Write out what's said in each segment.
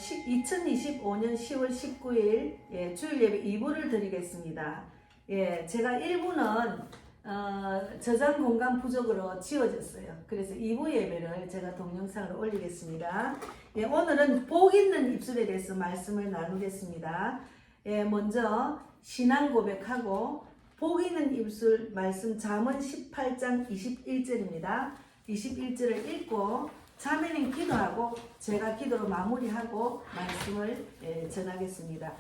2025년 10월 19일 주일 예배 2부를 드리겠습니다. 제가 1부는 저장 공간 부족으로 지워졌어요. 그래서 2부 예배를 제가 동영상으로 올리겠습니다. 오늘은 복 있는 입술에 대해서 말씀을 나누겠습니다. 먼저 신앙 고백하고 복 있는 입술 말씀 잠언 18장 21절입니다. 21절을 읽고 자매는 기도하고 제가 기도로 마무리하고 말씀을 전하겠습니다.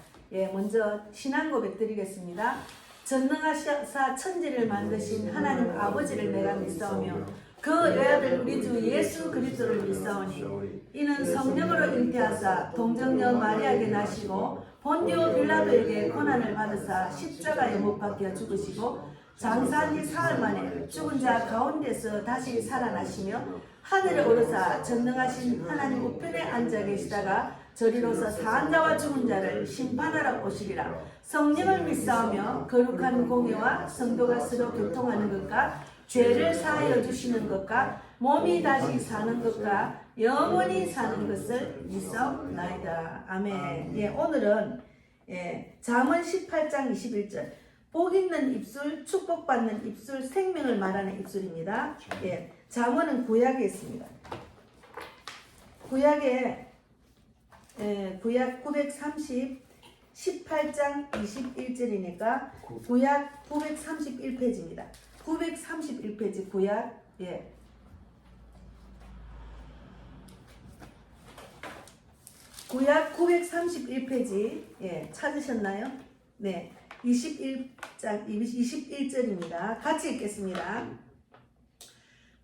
먼저 신앙 고백 드리겠습니다. 전능하사 천지를 만드신 하나님 아버지를 내가 믿사오며 그 외아들 우리 주 예수 그리스도를 믿사오니 이는 성령으로 잉태하사 동정녀 마리아에게 나시고 본디오 빌라도에게 고난을 받으사 십자가에 못 박혀 죽으시고 장사한 지 사흘 만에 죽은 자 가운데서 다시 살아나시며 하늘에 오르사 전능하신 하나님 우편에 앉아 계시다가 저리로서 사한 자와 죽은 자를 심판하러 오시리라. 성령을 믿사오며 거룩한 공예와 성도가 서로 교통하는 것과 죄를 사하여 주시는 것과 몸이 다시 사는 것과 영원히 사는 것을 믿사옵나이다. 아멘. 오늘은 잠언 18장 21절 복 있는 입술, 축복받는 입술, 생명을 말하는 입술입니다. 잠언은 구약에 있습니다. 구약 18장 21절이니까 구약 931페이지입니다. 931페이지 구약 구약 931페이지 찾으셨나요? 네. 21절입니다. 같이 읽겠습니다.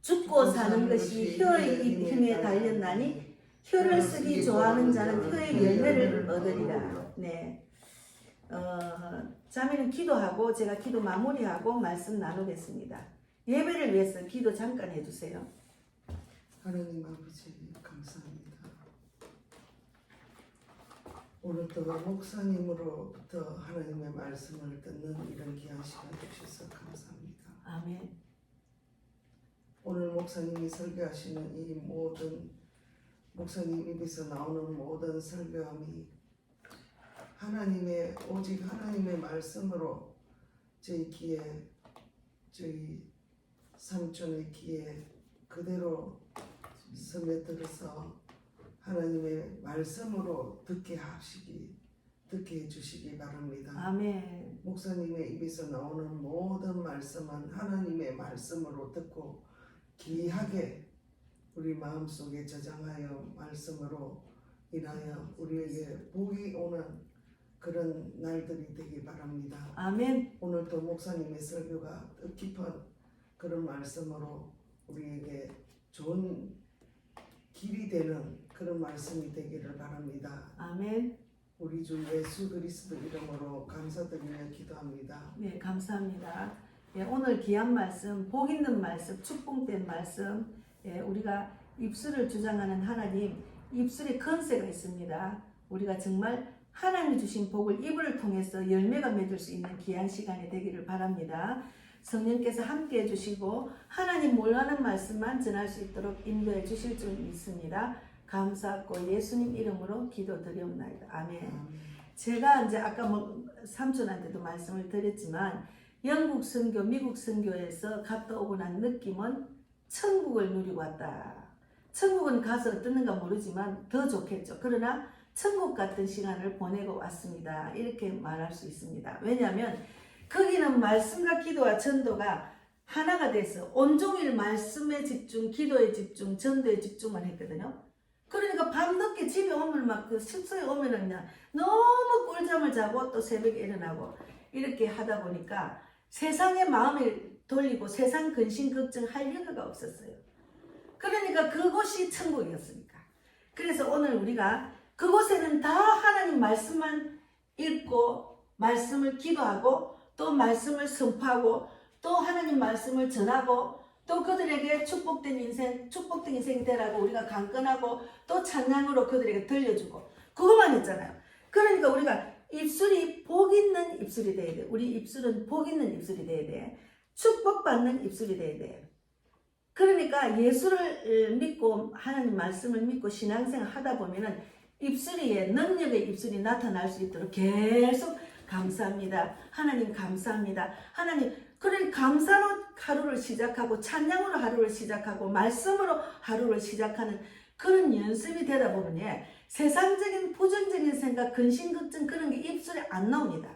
죽고 사는 것이 혀의 힘에 달렸나니 혀를 쓰기 좋아하는 자는 혀의 열매를 얻으리라. 자매는 기도하고 제가 기도 마무리하고 말씀 나누겠습니다. 예배를 위해서 기도 잠깐 해주세요. 하나님 아버지 감사합니다. 오늘도 목사님으로부터 하나님의 말씀을 듣는 이런 귀한 시간 주셔서 감사합니다. 아멘. 오늘 목사님이 설교하시는 이 모든 목사님 입에서 나오는 모든 설교함이 하나님의 오직 하나님의 말씀으로 저희 귀에 저희 삼촌의 귀에 그대로 스며들어서 하나님의 말씀으로 듣게 해주시기 바랍니다. 아멘. 목사님의 입에서 나오는 모든 말씀은 하나님의 말씀으로 듣고 귀하게 우리 마음속에 저장하여 말씀으로 인하여 우리에게 복이 오는 그런 날들이 되기 바랍니다. 아멘. 오늘도 목사님의 설교가 뜻깊은 그런 말씀으로 우리에게 좋은 길이 되는 그런 말씀이 되기를 바랍니다. 아멘. 우리 주 예수 그리스도 이름으로 감사드리며 기도합니다. 네, 감사합니다. 오늘 귀한 말씀, 복 있는 말씀, 축복된 말씀, 우리가 입술을 주장하는 하나님, 입술에 건세가 있습니다. 우리가 정말 하나님이 주신 복을 입을 통해서 열매가 맺을 수 있는 귀한 시간이 되기를 바랍니다. 성령께서 함께 해주시고 하나님 몰라는 말씀만 전할 수 있도록 인도해 주실 줄 믿습니다. 감사하고 예수님 이름으로 기도드리옵나이다. 아멘. 제가 이제 아까 삼촌한테도 말씀을 드렸지만 영국 선교, 미국 선교에서 갔다 오고 난 느낌은 천국을 누리고 왔다. 천국은 가서 어떻는가 모르지만 더 좋겠죠. 그러나 천국 같은 시간을 보내고 왔습니다. 이렇게 말할 수 있습니다. 왜냐하면 거기는 말씀과 기도와 전도가 하나가 돼서 온종일 말씀에 집중, 기도에 집중, 전도에 집중만 했거든요. 그러니까 밤늦게 집에 오면 막 그 숙소에 오면은 그냥 너무 꿀잠을 자고 또 새벽에 일어나고 이렇게 하다 보니까 세상에 마음을 돌리고 세상 근심 걱정할 여유가 없었어요. 그러니까 그곳이 천국이었으니까. 그래서 오늘 우리가 그곳에는 다 하나님 말씀만 읽고 말씀을 기도하고 또 말씀을 선포하고 또 하나님 말씀을 전하고 또 그들에게 축복된 인생이 되라고 우리가 강건하고 또 찬양으로 그들에게 들려주고 그것만 했잖아요. 그러니까 우리가 입술이 복 있는 입술이 돼야 돼. 우리 입술은 복 있는 입술이 돼야 돼. 축복받는 입술이 돼야 돼. 그러니까 예수를 믿고 하나님 말씀을 믿고 신앙생활 하다 보면은 입술이 능력의 입술이 나타날 수 있도록 계속 감사합니다. 하나님 감사합니다. 하나님 그런 감사로 하루를 시작하고 찬양으로 하루를 시작하고 말씀으로 하루를 시작하는 그런 연습이 되다 보면 세상적인 부정적인 생각, 근심걱정 그런 게 입술에 안 나옵니다.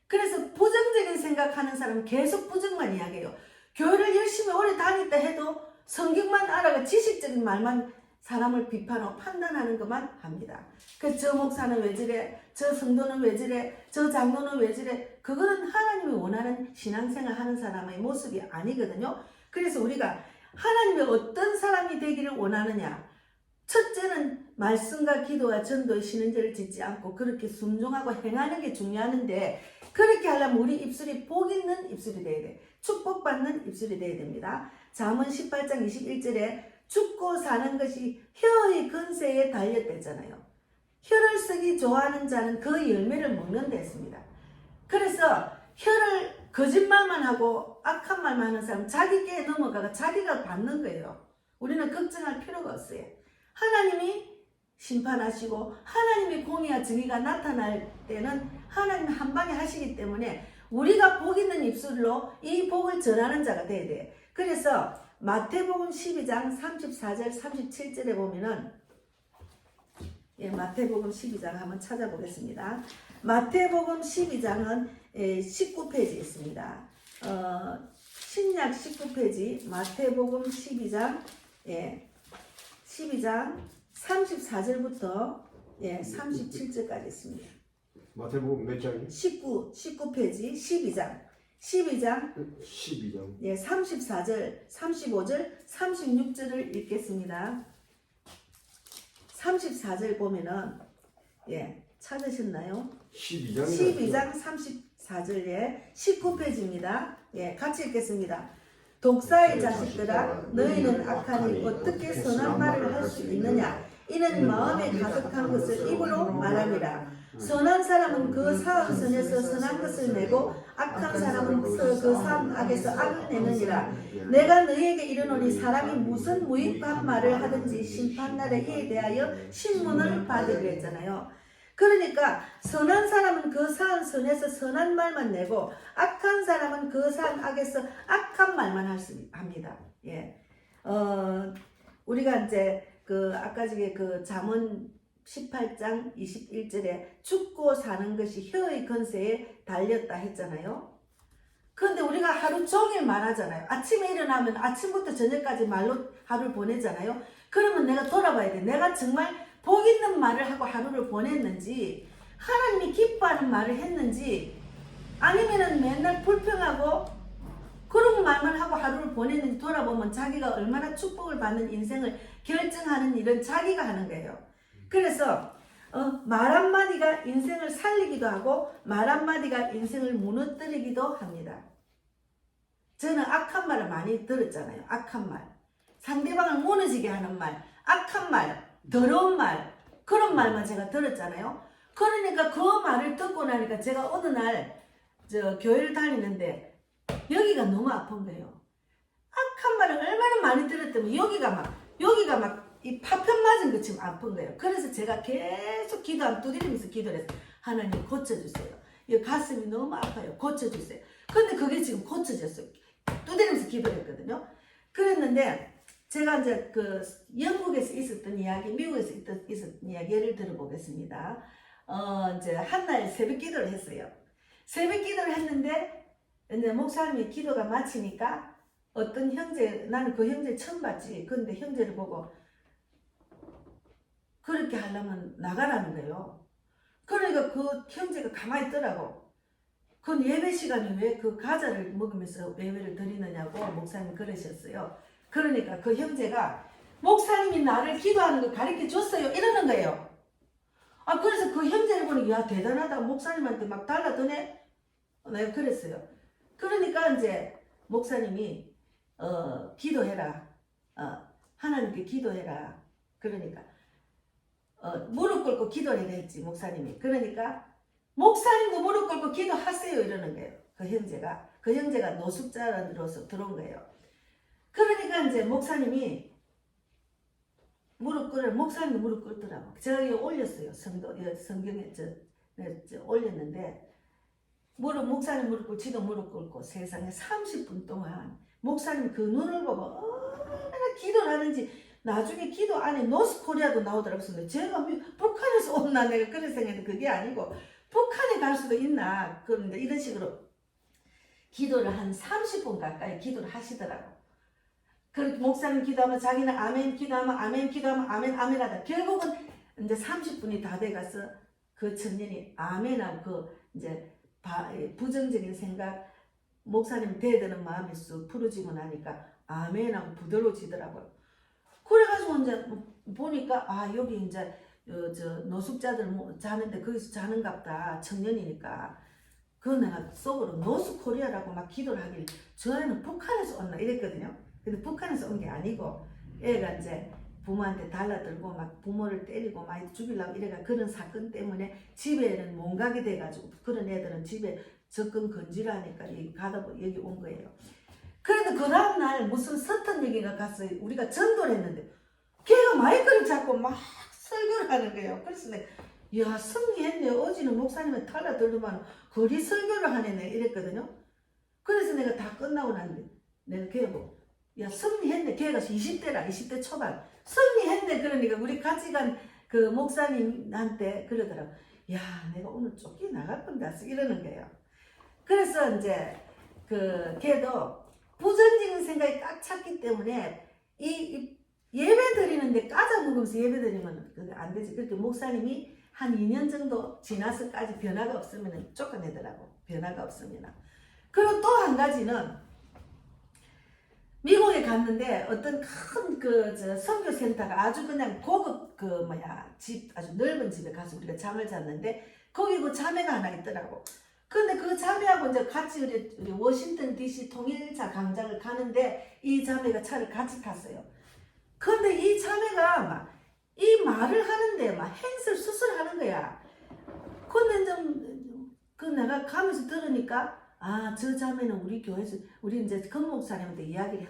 그래서 부정적인 생각하는 사람은 계속 부정만 이야기해요. 교회를 열심히 오래 다녔다 해도 성경만 알아가 지식적인 말만 사람을 비판하고 판단하는 것만 합니다. 저 목사는 왜 저래, 저 성도는 왜 저래, 저 장로는 왜 저래. 그거는 하나님이 원하는 신앙생활 하는 사람의 모습이 아니거든요. 그래서 우리가 하나님이 어떤 사람이 되기를 원하느냐. 첫째는 말씀과 기도와 전도의 신은죄를 짓지 않고 그렇게 순종하고 행하는 게 중요한데, 그렇게 하려면 우리 입술이 복 있는 입술이 돼야 돼. 축복받는 입술이 돼야 됩니다. 잠언 18장 21절에 죽고 사는 것이 혀의 근세에 달렸댔잖아요. 혀를 쓰기 좋아하는 자는 그 열매를 먹는다 했습니다. 그래서 혀를 거짓말만 하고 악한 말만 하는 사람 자기께 넘어가가 자기가 받는 거예요. 우리는 걱정할 필요가 없어요. 하나님이 심판하시고 하나님의 공의와 정의가 나타날 때는 하나님 한 방에 하시기 때문에 우리가 복 있는 입술로 이 복을 전하는 자가 돼야 돼. 그래서 마태복음 12장 34절 37절에 보면은 마태복음 12장 한번 찾아보겠습니다. 마태복음 12장은 19페이지 있습니다. 신약 19페이지 마태복음 12장 12장 34절부터 37절까지 있습니다. 마태복음 몇 장이? 19페이지 12장 34절, 35절, 36절을 읽겠습니다. 34절 보면은 찾으셨나요? 12장 34절에 19페이지입니다. 같이 읽겠습니다. 독사의 자식들아, 너희는 악하니 어떻게 선한 말을 할 수 있느냐? 이는 마음에 가득한 것을 입으로 말함이라. 선한 사람은 그 사한 선에서 선한 것을 내고 악한 사람은 그 사한 악에서 악을 내느니라. 내가 너희에게 이르노니 사람이 무슨 무익한 말을 하든지 심판날에 이에 대하여 신문을 받으려 했잖아요. 그러니까 선한 사람은 그 사한 선에서 선한 말만 내고 악한 사람은 그 사한 악에서 악한 말만 합니다. 우리가 이제 아까 저기 잠언 18장 21절에 죽고 사는 것이 혀의 건세에 달렸다 했잖아요. 그런데 우리가 하루 종일 말하잖아요. 아침에 일어나면 아침부터 저녁까지 말로 하루를 보내잖아요. 그러면 내가 돌아봐야 돼. 내가 정말 복 있는 말을 하고 하루를 보냈는지, 하나님이 기뻐하는 말을 했는지, 아니면은 맨날 불평하고 그런 말만 하고 하루를 보냈는지 돌아보면 자기가 얼마나 축복을 받는 인생을 결정하는 일은 자기가 하는 거예요. 그래서 말 한마디가 인생을 살리기도 하고 말 한마디가 인생을 무너뜨리기도 합니다. 저는 악한 말을 많이 들었잖아요. 악한 말, 상대방을 무너지게 하는 말, 악한 말, 더러운 말, 그런 말만 제가 들었잖아요. 그러니까 그 말을 듣고 나니까 제가 어느 날 교회를 다니는데 여기가 너무 아픈 거예요. 악한 말을 얼마나 많이 들었더니 여기가 막 이 파편 맞은 것처럼 아픈 거예요. 그래서 제가 계속 두드리면서 기도를 했어요. 하나님 고쳐주세요. 이 가슴이 너무 아파요. 고쳐주세요. 근데 그게 지금 고쳐졌어요. 두드리면서 기도를 했거든요. 그랬는데 제가 이제 영국에서 있었던 이야기, 미국에서 있었던 이야기 예를 들어보겠습니다. 이제 한날 새벽 기도를 했어요. 새벽 기도를 했는데 이제 목사님이 기도가 마치니까 어떤 형제, 나는 그 형제 처음 봤지. 근데 형제를 보고 그렇게 하려면 나가라는 거예요. 그러니까 그 형제가 가만히 있더라고. 그건 예배 시간에 왜 그 과자를 먹으면서 예배를 드리느냐고 목사님 그러셨어요. 그러니까 그 형제가 목사님이 나를 기도하는 걸 가르쳐 줬어요. 이러는 거예요. 그래서 그 형제를 보니 야 대단하다. 목사님한테 막 달라드네. 내가 그랬어요. 그러니까 이제 목사님이 기도해라. 하나님께 기도해라. 그러니까 무릎 꿇고 기도를 했지 목사님이. 그러니까 목사님도 무릎 꿇고 기도하세요 이러는 거예요. 그 형제가 노숙자로서 들어온 거예요. 그러니까 이제 목사님이 무릎 꿇으라. 목사님도 무릎 꿇더라고. 제가 이거 올렸어요. 성경에 올렸는데 목사님 무릎 꿇고 지도 무릎 꿇고 세상에 30분 동안 목사님 그 눈을 보고 얼마나 기도를 하는지 나중에 기도 안에 노스코리아도 나오더라고요. 근데 제가 북한에서 온나 내가 그런 생각했는데 그게 아니고 북한에 갈 수도 있나 그런데 이런 식으로 기도를 한 30분 가까이 기도를 하시더라고. 그렇게 목사님 기도하면 자기는 아멘 기도하면 아멘 기도하면 아멘 아멘 하다 결국은 이제 30분이 다 돼가서 그 청년이 아멘하고 그 이제 부정적인 생각 목사님 대드는 마음이 쑥 풀어지고 나니까 아멘하고 부드러워지더라고요. 그래가지고 이제 보니까 여기 이제 노숙자들 자는데 거기서 자는갑다 청년이니까 그 내가 속으로 노스코리아라고 막 기도를 하길 저 애는 북한에서 왔나 이랬거든요. 근데 북한에서 온 게 아니고 애가 이제 부모한테 달라들고 막 부모를 때리고 막 죽이려고 이래가 그런 사건 때문에 집에는 못 가게 돼가지고 그런 애들은 집에 접근 금지라니까 여기 온 거예요. 그래도 그 다음날 무슨 서턴 얘기가 갔어요. 우리가 전도를 했는데 걔가 마이크를 잡고 막 설교를 하는 거예요. 그래서 내가 야 승리했네. 어제는 목사님은 달라들더만 거리 설교를 하네 이랬거든요. 그래서 내가 다 끝나고 났는데 내가 걔하고 야 승리했네. 걔가 20대라 20대 초반 승리했네. 그러니까 우리 같이 간 그 목사님한테 그러더라고. 야 내가 오늘 쫓겨나갈 건데 이러는 거예요. 그래서 이제 걔도 부정적인 생각이 꽉 찼기 때문에 이 예배 드리는데 까자 먹으면서 예배 드리면 그게 안 되지. 그렇게 목사님이 한 2년 정도 지나서까지 변화가 없으면 쫓아내더라고. 변화가 없으면. 그리고 또 한 가지는 미국에 갔는데 어떤 큰 선교센터가 아주 그냥 고급 집 아주 넓은 집에 가서 우리가 잠을 잤는데 거기 그 자매가 하나 있더라고. 근데 그 자매하고 이제 같이 우리 워싱턴 DC 통일자 광장을 가는데 이 자매가 차를 같이 탔어요. 근데 이 자매가 막 이 말을 하는데 막 행설 수술하는 거야. 근데 그 내가 가면서 들으니까 저 자매는 우리 교회에서 우리 이제 금 목사님한테 이야기를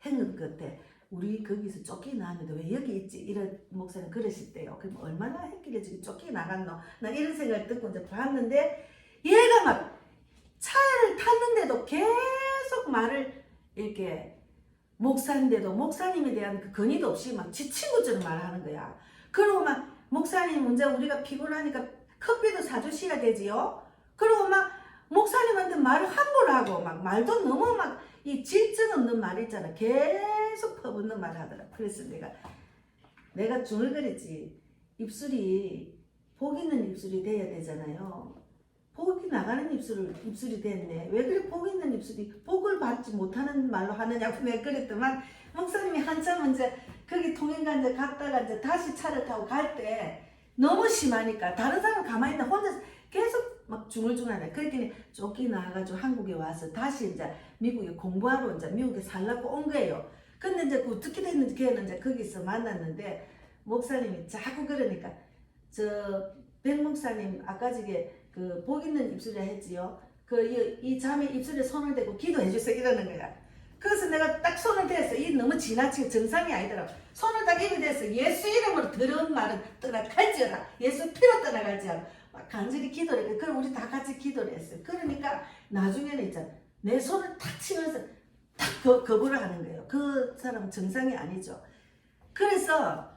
했는 것 같아. 우리 거기서 쫓겨나는데 왜 여기 있지? 이런 목사님 그러실 때요. 그럼 얼마나 했길래 지금 쫓겨나갔노? 나 이런 생각을 듣고 이제 봤는데 얘가 막 차를 탔는데도 계속 말을 이렇게 목사인데도 목사님에 대한 그 건의도 없이 막 지 친구처럼 말하는 거야. 그리고 막 목사님 먼저 우리가 피곤하니까 커피도 사주셔야 되지요. 그리고 막 목사님한테 말을 함부로 하고 막 말도 너무 막 이 질증 없는 말 있잖아. 계속 퍼붓는 말 하더라. 그래서 내가 중얼거렸지. 입술이 복 있는 입술이 돼야 되잖아요. 복이 나가는 입술이 됐네. 왜 그래 복 있는 입술이 복을 받지 못하는 말로 하느냐고 내가 그랬더만 목사님이 한참 이제 거기 통행관제 갔다가 이제 다시 차를 타고 갈 때 너무 심하니까 다른 사람 가만히 있다 혼자 계속 막 중얼중얼하네. 그랬더니 쫓겨나가지고 한국에 와서 다시 이제 미국에 공부하러 이제 미국에 살라고 온 거예요. 근데 이제 어떻게 됐는지 걔는 이제 거기서 만났는데 목사님이 자꾸 그러니까 백 목사님 아까 저게 복 있는 입술이라 했지요. 이 자매 입술에 손을 대고 기도해 주세요 이러는 거야. 그래서 내가 딱 손을 댔어. 이 너무 지나치게 정상이 아니더라고. 손을 딱 입에 댔어. 예수 이름으로 더러운 말은 떠나갈지어다. 예수 피로 떠나갈지어다. 막 간절히 기도를 했고 그럼 우리 다 같이 기도를 했어요. 그러니까 나중에는 있잖아. 내 손을 탁 치면서 탁 거부를 하는 거예요. 그 사람은 정상이 아니죠. 그래서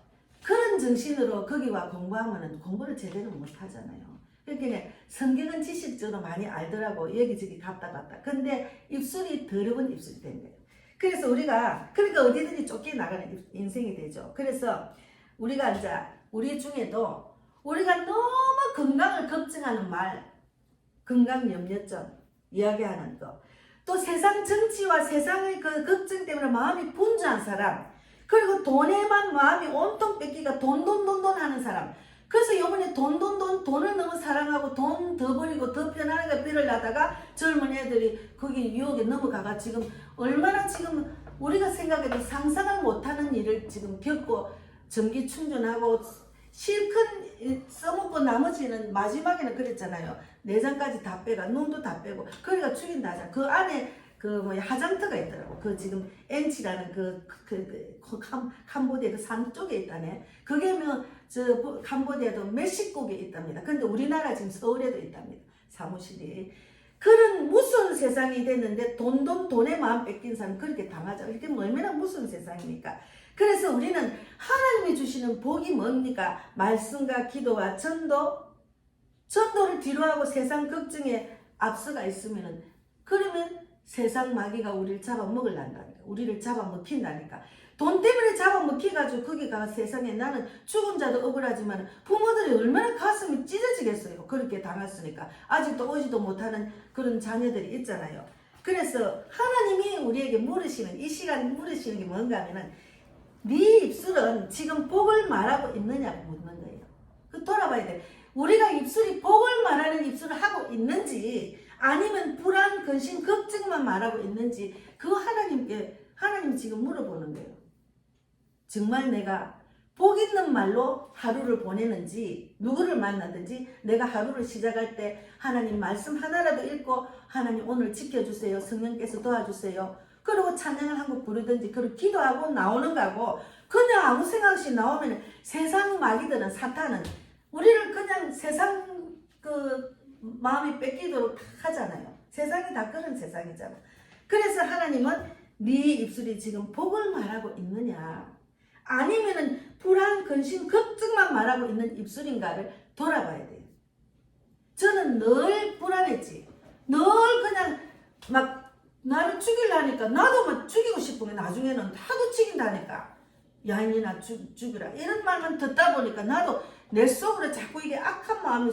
그런 정신으로 거기 와 공부하면 공부를 제대로 못 하잖아요. 그러니까 성경은 지식적으로 많이 알더라고. 여기저기 갔다. 근데 입술이 더러운 입술이 된 거예요. 그래서 그러니까 어디든지 쫓겨나가는 인생이 되죠. 그래서 우리가 이제 우리 중에도 우리가 너무 건강을 걱정하는 말, 건강염려증 이야기하는 거, 또 세상 정치와 세상의 그 걱정 때문에 마음이 분주한 사람, 그리고 돈에만 마음이 온통 뺏기가 돈 하는 사람. 그래서 이번에 돈을 너무 사랑하고 돈 더 버리고 더 편안하게 빌으려다가 젊은 애들이 거기 유혹에 넘어가가 지금 얼마나 지금 우리가 생각해도 상상을 못하는 일을 지금 겪고 전기 충전하고 실컷 써먹고 나머지는 마지막에는 그랬잖아요. 내장까지 다 빼가 눈도 다 빼고 그러니까 죽인다 하잖아. 그 안에 하장터가 있더라고. 그 지금 엔치라는 캄보디아 그 산 쪽에 있다네. 그게 캄보디아도 몇십 곳에 있답니다. 근데 우리나라 지금 서울에도 있답니다. 사무실이. 그런 무서운 세상이 됐는데 돈에 마음 뺏긴 사람 그렇게 당하자. 이게 얼마나 무서운 세상입니까? 그래서 우리는 하나님이 주시는 복이 뭡니까? 말씀과 기도와 전도를 뒤로하고 세상 걱정에 앞서가 있으면은 그러면 세상 마귀가 우리를 잡아먹으려니까. 우리를 잡아먹힌다니까. 돈 때문에 잡아먹혀가지고 거기 가 세상에 나는 죽은 자도 억울하지만 부모들이 얼마나 가슴이 찢어지겠어요. 그렇게 당했으니까. 아직도 오지도 못하는 그런 자녀들이 있잖아요. 그래서 하나님이 우리에게 물으시는 이 시간 물으시는 게 뭔가 하면은 네 입술은 지금 복을 말하고 있느냐고 묻는 거예요. 그 돌아봐야 돼. 우리가 입술이 복을 말하는 입술을 하고 있는지 아니면 불안, 근심, 걱정만 말하고 있는지 그거 하나님 지금 물어보는 거예요. 정말 내가 복 있는 말로 하루를 보내는지 누구를 만나든지 내가 하루를 시작할 때 하나님 말씀 하나라도 읽고 하나님 오늘 지켜주세요. 성령께서 도와주세요. 그리고 찬양을 한 곡 부르든지 그리고 기도하고 나오는 거고 그냥 아무 생각 없이 나오면 세상 마귀들은 사탄은 우리를 그냥 세상 마음이 뺏기도록 하잖아요. 세상이 다 그런 세상이잖아. 그래서 하나님은 네 입술이 지금 복을 말하고 있느냐 아니면은 불안, 근심, 걱정만 말하고 있는 입술인가를 돌아봐야 돼요. 저는 늘 불안했지. 늘 그냥 막 나를 죽이려니까 나도 막 죽이고 싶은 게 나중에는 하도 죽인다니까. 야 이나 죽이라 이런 말만 듣다 보니까 나도 내 속으로 자꾸 이게 악한 마음이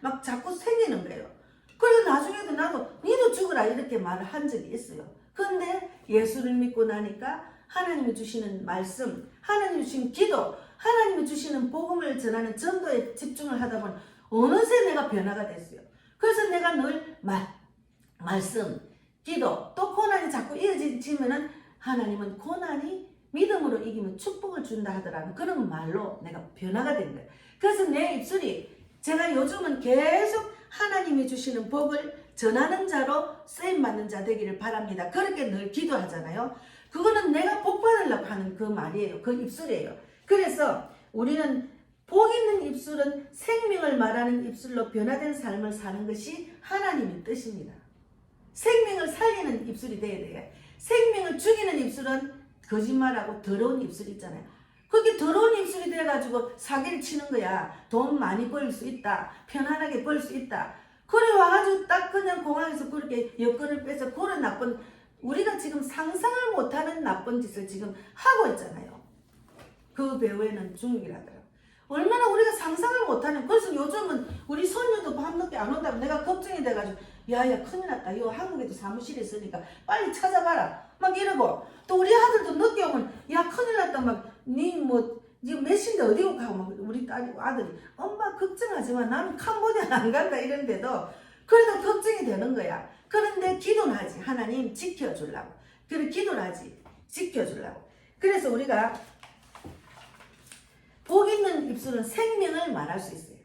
막 자꾸 생기는 거예요. 그래서 나중에도 나도 니도 죽으라 이렇게 말을 한 적이 있어요. 근데 예수를 믿고 나니까 하나님이 주시는 말씀, 하나님이 주신 기도, 하나님이 주시는 복음을 전하는 전도에 집중을 하다 보니 어느새 내가 변화가 됐어요. 그래서 내가 늘 말씀, 기도, 또 고난이 자꾸 이어지면은 하나님은 고난이 믿음으로 이기면 축복을 준다 하더라는 그런 말로 내가 변화가 된 거예요. 그래서 내 입술이 제가 요즘은 계속 하나님이 주시는 복을 전하는 자로 쓰임받는 자 되기를 바랍니다. 그렇게 늘 기도하잖아요. 그거는 내가 복 받으려고 하는 그 말이에요. 그 입술이에요. 그래서 우리는 복 있는 입술은 생명을 말하는 입술로 변화된 삶을 사는 것이 하나님의 뜻입니다. 생명을 살리는 입술이 돼야 돼요. 생명을 죽이는 입술은 거짓말하고 더러운 입술이 있잖아요. 그렇게 더러운 입술이 돼가지고 사기를 치는 거야. 돈 많이 벌 수 있다. 편안하게 벌 수 있다. 그래 와가지고 딱 그냥 공항에서 그렇게 여권을 빼서 그런 나쁜 우리가 지금 상상을 못하는 나쁜 짓을 지금 하고 있잖아요. 그 배우에는 중국이라더라고요. 얼마나 우리가 상상을 못하는 그래서 요즘은 우리 손녀도 밤늦게 안 온다고 내가 걱정이 돼가지고 야야 큰일 났다. 이거 한국에도 사무실에 있으니까 빨리 찾아봐라. 막 이러고 또 우리 아들도 늦게 오면 야 큰일 났다. 막 니 지금 몇 시인데 어디로 가고 막 우리 아들이 엄마 걱정하지 마. 나는 캄보디아 안 간다 이런데도 그래도 걱정이 되는 거야. 그런데 기도는 하지. 하나님 지켜주려고. 그래 기도는 하지. 지켜주려고. 그래서 우리가 복 있는 입술은 생명을 말할 수 있어요.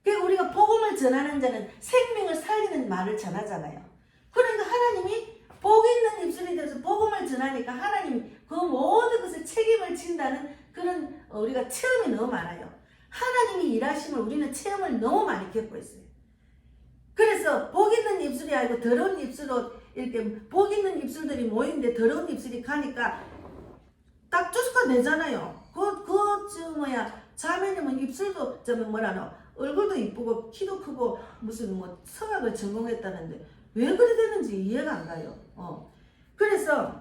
그러니까 우리가 복음을 전하는 자는 생명을 살리는 말을 전하잖아요. 그러니까 하나님이 복 있는 입술이 돼서 복음을 전하니까 하나님이 그 모든 것을 책임을 진다는 그런 우리가 체험이 너무 많아요. 하나님이 일하심을 우리는 체험을 너무 많이 겪고 있어요. 그래서 복 있는 입술이 아니고 더러운 입술로 이렇게 복 있는 입술들이 모이는데 더러운 입술이 가니까 딱 쫓아내잖아요. 자매님은 입술도 얼굴도 이쁘고 키도 크고 무슨 성악을 전공했다는데 왜 그래 되는지 이해가 안 가요. 그래서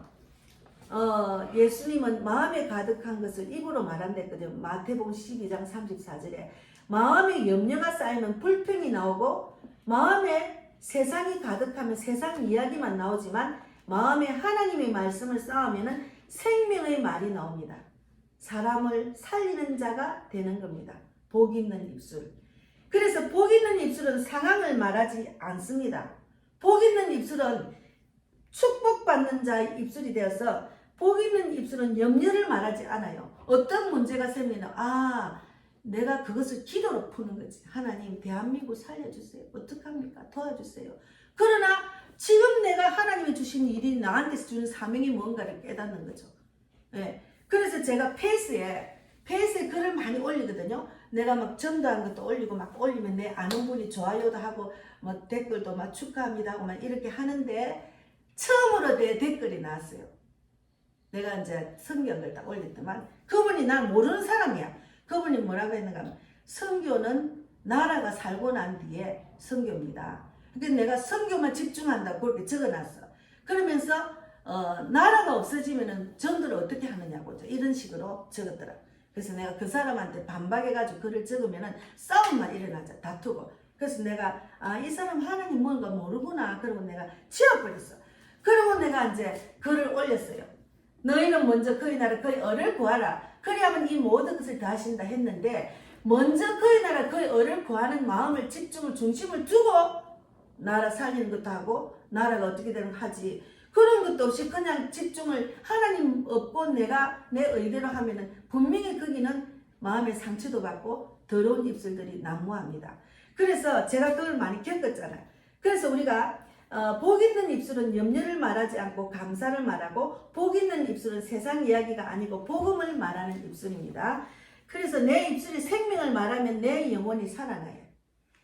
예수님은 마음에 가득한 것을 입으로 말한댔거든요. 마태복음 12장 34절에 마음에 염려가 쌓이면 불평이 나오고 마음에 세상이 가득하면 세상 이야기만 나오지만 마음에 하나님의 말씀을 쌓으면 생명의 말이 나옵니다. 사람을 살리는 자가 되는 겁니다. 복 있는 입술. 그래서 복 있는 입술은 상황을 말하지 않습니다. 복 있는 입술은 축복받는 자의 입술이 되어서 복 있는 입술은 염려를 말하지 않아요. 어떤 문제가 생기면 내가 그것을 기도로 푸는 거지. 하나님 대한민국 살려주세요. 어떡합니까? 도와주세요. 그러나 지금 내가 하나님이 주신 일이 나한테서 주는 사명이 뭔가를 깨닫는 거죠. 예. 그래서 제가 페이스에 글을 많이 올리거든요. 내가 막 전도한 것도 올리고 막 올리면 내 아는 분이 좋아요도 하고 뭐 댓글도 막 축하합니다 하고 막 이렇게 하는데 처음으로 내 댓글이 나왔어요. 내가 이제 성경을 딱 올렸더만 그분이 난 모르는 사람이야. 그분이 뭐라고 했는가 하면 선교는 나라가 살고 난 뒤에 선교입니다. 그러니까 내가 선교만 집중한다고 그렇게 적어놨어. 그러면서 나라가 없어지면은 전도를 어떻게 하느냐고 이런 식으로 적었더라. 그래서 내가 그 사람한테 반박해가지고 글을 적으면은 싸움만 일어나자 다투고. 그래서 내가 이 사람 하나님 뭔가 모르구나. 그러고 내가 지워버렸어. 그러고 내가 이제 글을 올렸어요. 너희는 먼저 그의 나라 그의 의를 구하라. 그리하면 이 모든 것을 다 하신다 했는데 먼저 그의 나라 그의 의를 구하는 마음을 집중을 중심을 두고 나라 살리는 것도 하고 나라가 어떻게 되는 하지. 그런 것도 없이 그냥 집중을 하나님 없고 내가 내 의대로 하면은 분명히 거기는 마음의 상처도 받고 더러운 입술들이 난무합니다. 그래서 제가 그걸 많이 겪었잖아요. 그래서 우리가 복 있는 입술은 염려를 말하지 않고 감사를 말하고 복 있는 입술은 세상 이야기가 아니고 복음을 말하는 입술입니다. 그래서 내 입술이 생명을 말하면 내 영혼이 살아나요.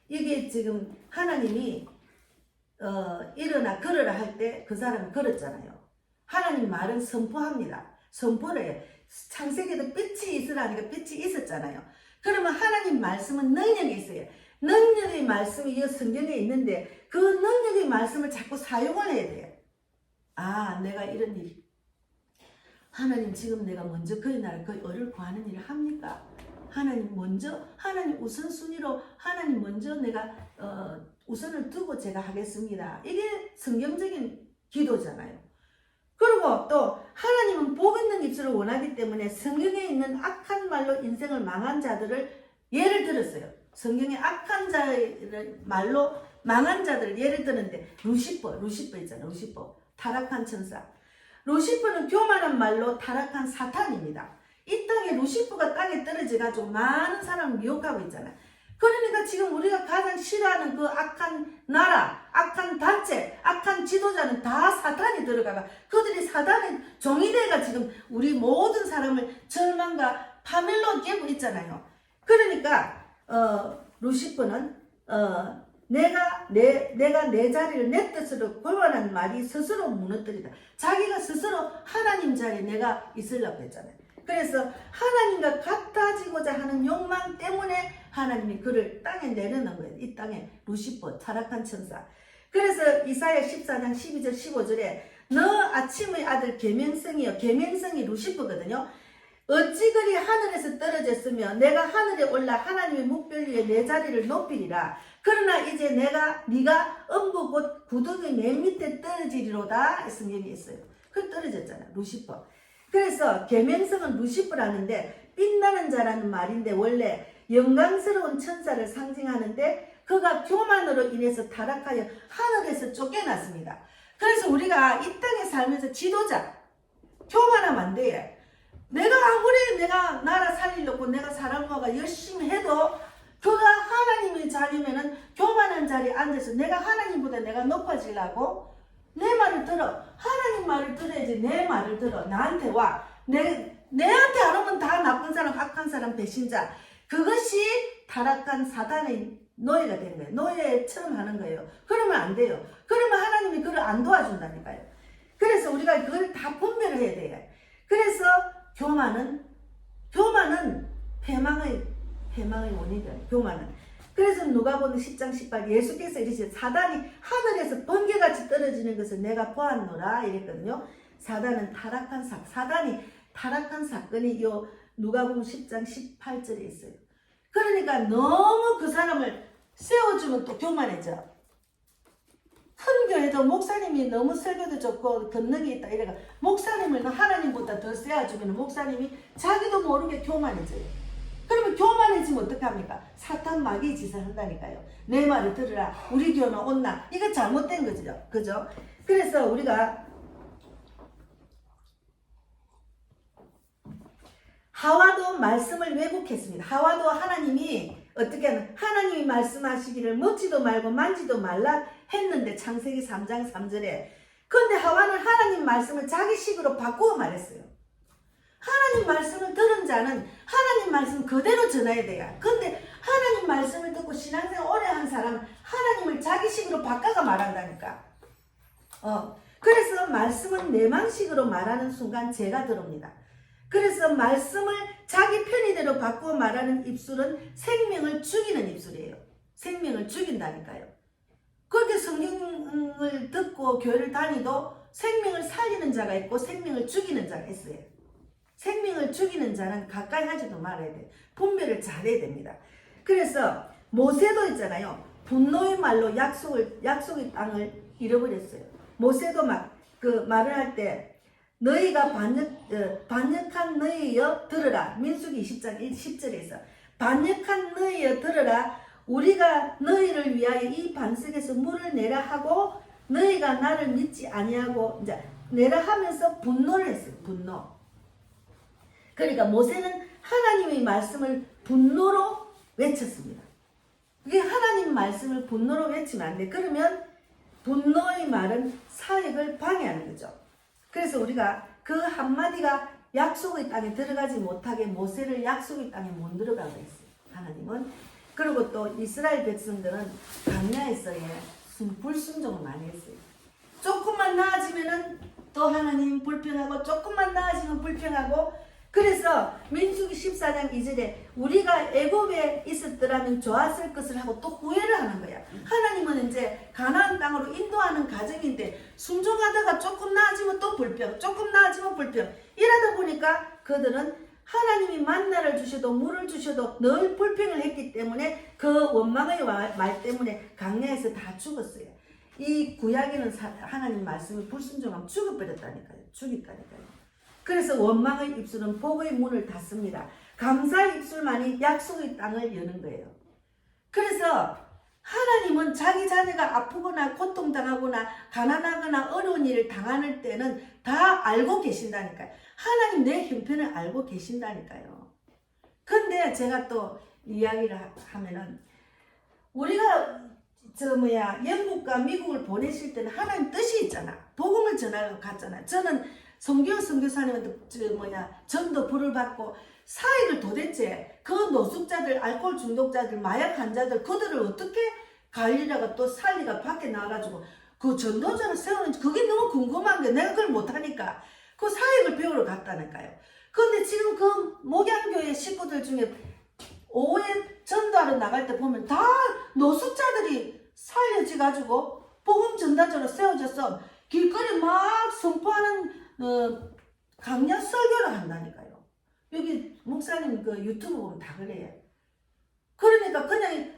이게 지금 하나님이 일어나 걸으라 할 때 그 사람이 걸었잖아요. 하나님 말은 선포합니다. 선포를 해요. 창세기에도 빛이 있으라니까 빛이 있었잖아요. 그러면 하나님 말씀은 능력이 있어요. 능력의 말씀이 이 성경에 있는데 그 능력의 말씀을 자꾸 사용을 해야 돼요. 내가 이런 일 하나님 지금 내가 먼저 그의 나라 그의 의를 구하는 일을 합니까? 하나님 먼저 하나님 우선순위로 하나님 먼저 내가 우선을 두고 제가 하겠습니다. 이게 성경적인 기도잖아요. 그리고 또 하나님은 복 있는 입술을 원하기 때문에 성경에 있는 악한 말로 인생을 망한 자들을 예를 들었어요. 성경에 악한 자를 말로 망한 자들을 예를 들었는데 루시퍼 있잖아요. 루시퍼 타락한 천사. 루시퍼는 교만한 말로 타락한 사탄입니다. 이 땅에 루시퍼가 땅에 떨어져가지고 많은 사람을 미혹하고 있잖아요. 그러니까 지금 우리가 가장 싫어하는 그 악한 나라, 악한 단체, 악한 지도자는 다 사탄이 들어가가 그들이 사탄의 종이 돼가 지금 우리 모든 사람을 절망과 파멸로 깨고 있잖아요. 그러니까 루시퍼는 내가 내 자리를 내 뜻으로 고안한 말이 스스로 무너뜨리다. 자기가 스스로 하나님 자리에 내가 있으려고 했잖아요. 그래서 하나님과 같아지고자 하는 욕망 때문에 하나님이 그를 땅에 내려놓은 거예요. 이 땅에 루시퍼 타락한 천사. 그래서 이사야 14장 12절 15절에 너 아침의 아들 계명성이여. 계명성이 루시퍼거든요. 어찌 그리 하늘에서 떨어졌으며 내가 하늘에 올라 하나님의 묵별 위에 내 자리를 높이리라. 그러나 이제 네가 음부 곧 구덩이 맨 밑에 떨어지리로다. 성경이 있어요. 그 떨어졌잖아요. 루시퍼. 그래서 계명성은 루시퍼라는데 빛나는 자라는 말인데 원래 영광스러운 천사를 상징하는데 그가 교만으로 인해서 타락하여 하늘에서 쫓겨났습니다. 그래서 우리가 이 땅에 살면서 지도자 교만하면 안 돼요. 내가 아무리 내가 나라 살리려고 내가 사람과 열심히 해도 그가 하나님의 자리면은 교만한 자리에 앉아서 내가 하나님보다 내가 높아지려고 내 말을 들어. 하나님 말을 들어야지. 내 말을 들어. 나한테 와. 내한테 안 오면 다 나쁜 사람, 악한 사람, 배신자. 그것이 타락한 사단의 노예가 된 거예요. 노예처럼 하는 거예요. 그러면 안 돼요. 그러면 하나님이 그걸 안 도와준다니까요. 그래서 우리가 그걸 다 분별을 해야 돼요. 그래서 교만은 패망의 원인이에요. 교만은. 그래서 누가복음 10장 18 예수께서 이르시되 사단이 하늘에서 번개같이 떨어지는 것을 내가 보았노라 이랬거든요. 사단이 타락한 사건이 요 누가복음 10장 18절에 있어요. 그러니까 너무 그 사람을 세워주면 또 교만해져. 큰 교회도 목사님이 너무 설교도 좋고 권능이 있다 이래가 목사님을 하나님보다 더 세워주면 목사님이 자기도 모르게 교만해져요. 그러면 교만해지면 어떡합니까? 사탄 마귀 짓을 한다니까요. 내 말을 들으라. 우리 교회는 온나. 이거 잘못된 거죠. 그죠? 그래서 우리가 하와도 말씀을 왜곡했습니다. 하와도 하나님이 어떻게 하면 하나님이 말씀하시기를 먹지도 말고 만지도 말라 했는데 창세기 3장 3절에 근데 하와는 하나님 말씀을 자기 식으로 바꾸어 말했어요. 하나님 말씀을 들은 자는 하나님 말씀 그대로 전해야 돼요. 근데 하나님 말씀을 듣고 신앙생활 오래 한 사람은 하나님을 자기 식으로 바꿔가 말한다니까. 그래서 말씀은 내 방식으로 말하는 순간 죄가 들어옵니다. 그래서 말씀을 자기 편의대로 바꾸어 말하는 입술은 생명을 죽이는 입술이에요. 생명을 죽인다니까요. 그렇게 성경을 듣고 교회를 다니도 생명을 살리는 자가 있고 생명을 죽이는 자가 있어요. 생명을 죽이는 자는 가까이 하지도 말아야 돼. 분별을 잘해야 됩니다. 그래서 모세도 있잖아요. 분노의 말로 약속의 땅을 잃어버렸어요. 모세도 말을 할 때 너희가 반역한 너희여 들으라. 민수기 20장 10절에서 반역한 너희여 들으라. 우리가 너희를 위하여 이 반석에서 물을 내라 하고 너희가 나를 믿지 아니하고 이제 내라 하면서 분노를 했어요. 분노. 그러니까 모세는 하나님의 말씀을 분노로 외쳤습니다. 이게 하나님 말씀을 분노로 외치면 안 돼. 그러면 분노의 말은 사역을 방해하는 거죠. 그래서 우리가 그 한마디가 약속의 땅에 들어가지 못하게 모세를 약속의 땅에 못 들어가게 했어요. 하나님은. 그리고 또 이스라엘 백성들은 광야에서의 불순종을 많이 했어요. 조금만 나아지면은 또 하나님 불평하고 조금만 나아지면 불평하고 그래서 민수기 14장 2절에 우리가 애굽에 있었더라면 좋았을 것을 하고 또 후회를 하는 거야. 하나님은 이제 가나안 땅으로 인도하는 과정인데 순종하다가 조금 나아지면 또 불평, 조금 나아지면 불평. 이러다 보니까 그들은 하나님이 만나를 주셔도 물을 주셔도 늘 불평을 했기 때문에 그 원망의 말 때문에 광야에서 다 죽었어요. 이 구약에는 하나님 말씀을 불순종하면 죽어버렸다니까요. 죽였다니까요. 그래서 원망의 입술은 복의 문을 닫습니다. 감사의 입술만이 약속의 땅을 여는 거예요. 그래서 하나님은 자기 자녀가 아프거나 고통당하거나 가난하거나 어려운 일을 당하는 때는 다 알고 계신다니까요. 하나님 내 형편을 알고 계신다니까요. 근데 제가 또 이야기를 하면은 우리가 영국과 미국을 보내실 때는 하나님 뜻이 있잖아. 복음을 전하러 갔잖아. 저는 선교사님한테 전도 불을 받고 사역을 도대체 그 노숙자들, 알코올 중독자들, 마약 환자들 그들을 어떻게 관리라가 또 살리가 밖에 나가가지고 그 전도자를 세우는지 그게 너무 궁금한 게 내가 그걸 못하니까 그 사역을 배우러 갔다니까요. 근데 지금 그 목양교회 식구들 중에 오후에 전도하러 나갈 때 보면 다 노숙자들이 살려져가지고 복음 전도자로 세워져서 길거리 막 선포하는 강력 설교를 한다니까요. 여기 목사님 그 유튜브 보면 다 그래요. 그러니까 그냥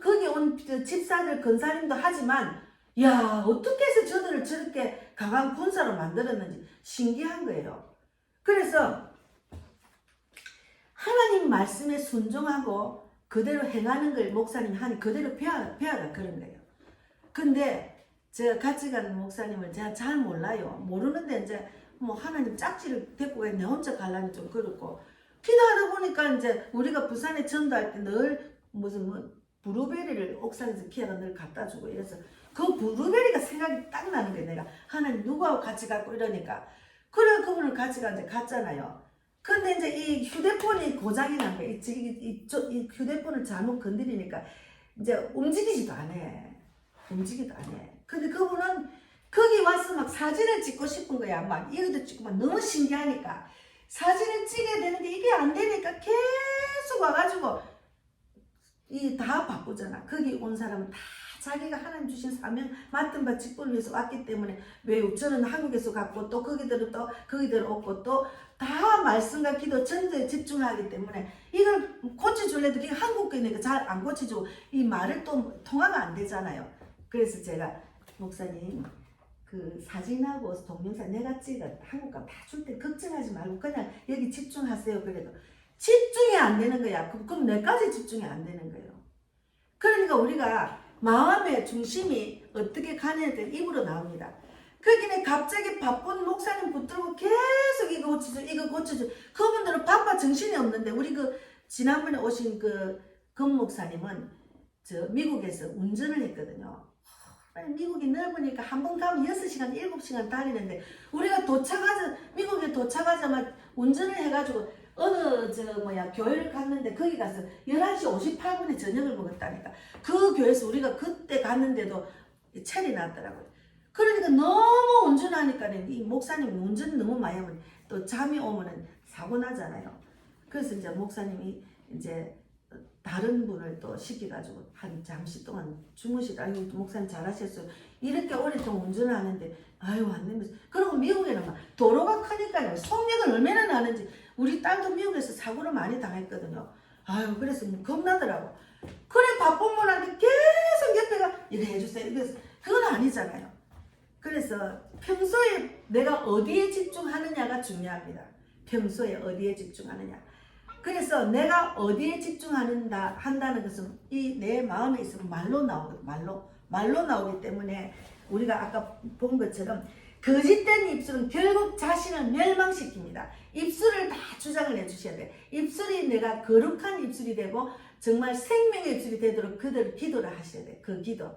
거기 온 집사들 근사님도 하지만 야 어떻게 해서 저들을 저렇게 강한 군사로 만들었는지 신기한 거예요. 그래서 하나님 말씀에 순종하고 그대로 행하는 걸 목사님이 하니 그대로 배워가 그런 거예요. 근데 제가 같이 가는 목사님을 제가 잘 몰라요. 모르는데 이제 하나님 짝지를 데리고 내 혼자 가려니 좀 그렇고 기도하다 보니까 이제 우리가 부산에 전도할 때 늘 브루베리를 옥상에서 키아가 늘 갖다 주고 이래서 그 브루베리가 생각이 딱 나는 거예요. 내가 하나님 누구하고 같이 갔고 이러니까 그래 그분을 같이 갔잖아요. 근데 이제 이 휴대폰이 고장이 난 거예요. 이 휴대폰을 잘못 건드리니까 이제 움직이지도 안 해. 근데 그분은 거기 와서 막 사진을 찍고 싶은 거야. 막 이것도 찍고 막 너무 신기하니까 사진을 찍어야 되는데 이게 안 되니까 계속 와가지고 다 바꾸잖아. 거기 온 사람은 다 자기가 하나님 주신 사명 맡은 바 직분을 위해서 왔기 때문에 왜 저는 한국에서 갔고 또 거기들은 또 거기들 없고 또 다 말씀과 기도 전도에 집중하기 때문에 이걸 고쳐줄래도 그게 한국인이니까 잘 안 고쳐주고 이 말을 또 통화가 안 되잖아요. 그래서 제가 목사님 그 사진하고 동영상 내가 찍어 한국 가면 다 줄 때 걱정하지 말고 그냥 여기 집중하세요. 그래도 집중이 안 되는 거야. 그럼 내까지 집중이 안 되는 거예요. 그러니까 우리가 마음의 중심이 어떻게 가느냐에 따라 입으로 나옵니다. 거기는 갑자기 바쁜 목사님 붙들고 계속 이거 고쳐줘. 그분들은 바빠 정신이 없는데 우리 그 지난번에 오신 그 금 목사님은 저 미국에서 운전을 했거든요. 미국이 넓으니까 한 번 가면 6시간, 7시간 다니는데 우리가 미국에 도착하자마자 운전을 해가지고 어느 교회를 갔는데 거기 가서 11시 58분에 저녁을 먹었다니까. 그 교회에서 우리가 그때 갔는데도 체리 났더라고요. 그러니까 너무 운전하니까 이 목사님 운전 너무 많이 하면 또 잠이 오면은 사고 나잖아요. 그래서 이제 목사님이 이제 다른 분을 또 시켜가지고 한 잠시 동안 주무시다. 아유, 목사님 잘하셨어요. 이렇게 오랫동안 운전을 하는데 아유 안 되면서. 그리고 미국에는 막 도로가 크니까요. 속력을 얼마나 나는지. 우리 딸도 미국에서 사고를 많이 당했거든요. 아유 그래서 겁나더라고. 그래 바쁜 분한테 계속 옆에가 이래 해주세요. 그래서 그건 아니잖아요. 그래서 평소에 내가 어디에 집중하느냐가 중요합니다. 평소에 어디에 집중하느냐. 그래서 내가 어디에 한다는 것은 이 내 마음에 있으면 말로 나오거든. 말로 나오기 때문에 우리가 아까 본 것처럼 거짓된 입술은 결국 자신을 멸망시킵니다. 입술을 다 주장을 해주셔야 돼. 입술이 내가 거룩한 입술이 되고 정말 생명의 입술이 되도록 그대로 기도를 하셔야 돼. 그 기도.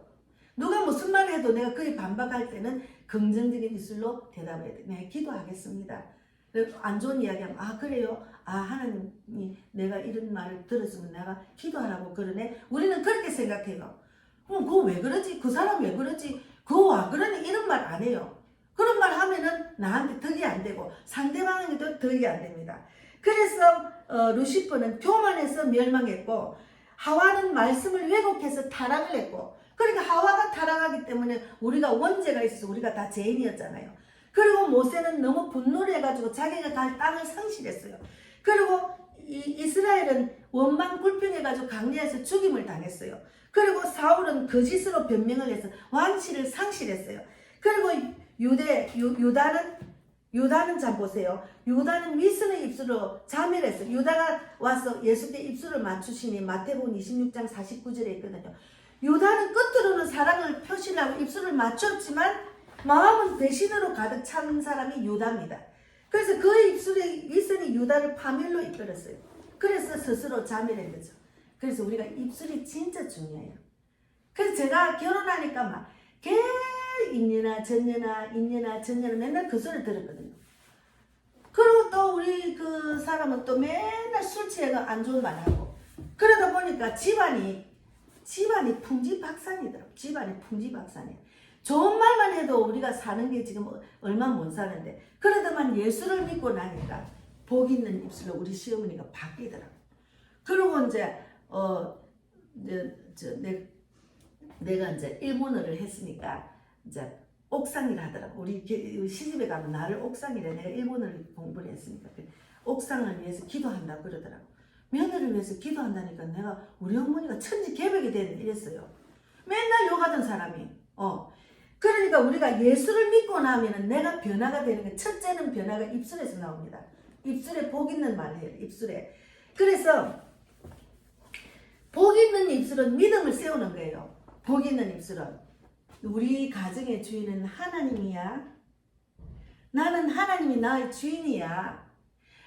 누가 무슨 말을 해도 내가 그에 반박할 때는 긍정적인 입술로 대답해야 돼. 네, 기도하겠습니다. 안 좋은 이야기하면 아 그래요? 아 하나님이 내가 이런 말을 들었으면 내가 기도하라고 그러네? 우리는 그렇게 생각해요. 그거 왜 그러지? 그 사람 왜 그러지? 그거 와 그러니? 이런 말 안 해요. 그런 말 하면은 나한테 덕이 안 되고 상대방에게도 덕이 안 됩니다. 그래서 루시퍼는 교만해서 멸망했고 하와는 말씀을 왜곡해서 타락을 했고, 그러니까 하와가 타락하기 때문에 우리가 원죄가 있어서 우리가 다 죄인이었잖아요. 그리고 모세는 너무 분노를 해가지고 자기가 갈 땅을 상실했어요. 그리고 이스라엘은 원망 불평해가지고 강리에서 죽임을 당했어요. 그리고 사울은 거짓으로 변명을 해서 왕치를 상실했어요. 그리고 유다는 잘 보세요. 유다는 위선의 입술로 자멸했어요. 유다가 와서 예수께 입술을 맞추시니 마태복음 26장 49절에 있거든요. 유다는 끝으로는 사랑을 표시하고 입술을 맞췄지만 마음은 배신으로 가득 찬 사람이 유다입니다. 그래서 그 입술의 위선이 유다를 파멸로 이끌었어요. 그래서 스스로 자멸한 거죠. 그래서 우리가 입술이 진짜 중요해요. 그래서 제가 결혼하니까 막 인년아 전년아 맨날 그 소리 들었거든요. 그리고 또 우리 그 사람은 또 맨날 술 취해가 안 좋은 말 하고, 그러다 보니까 집안이 풍지박산이더라고. 집안이 풍지박산이에요. 좋은 말만 해도 우리가 사는 게 지금 얼마 못 사는데, 그러다만 예수를 믿고 나니까 복 있는 입술로 우리 시어머니가 바뀌더라고. 그리고 이제 내가 이제 일본어를 했으니까 이제 옥상이라 하더라고. 우리 시집에 가면 나를 옥상이래. 내가 일본어를 공부를 했으니까 옥상을 위해서 기도한다고 그러더라고. 며느리를 위해서 기도한다니까 내가 우리 어머니가 천지개벽이 되는 이랬어요. 맨날 욕하던 사람이. 그러니까 우리가 예수를 믿고 나면은 내가 변화가 되는 게, 첫째는 변화가 입술에서 나옵니다. 입술에 복 있는 말을 해요. 입술에. 그래서 복 있는 입술은 믿음을 세우는 거예요. 복 있는 입술은 우리 가정의 주인은 하나님이야. 나는 하나님이 나의 주인이야.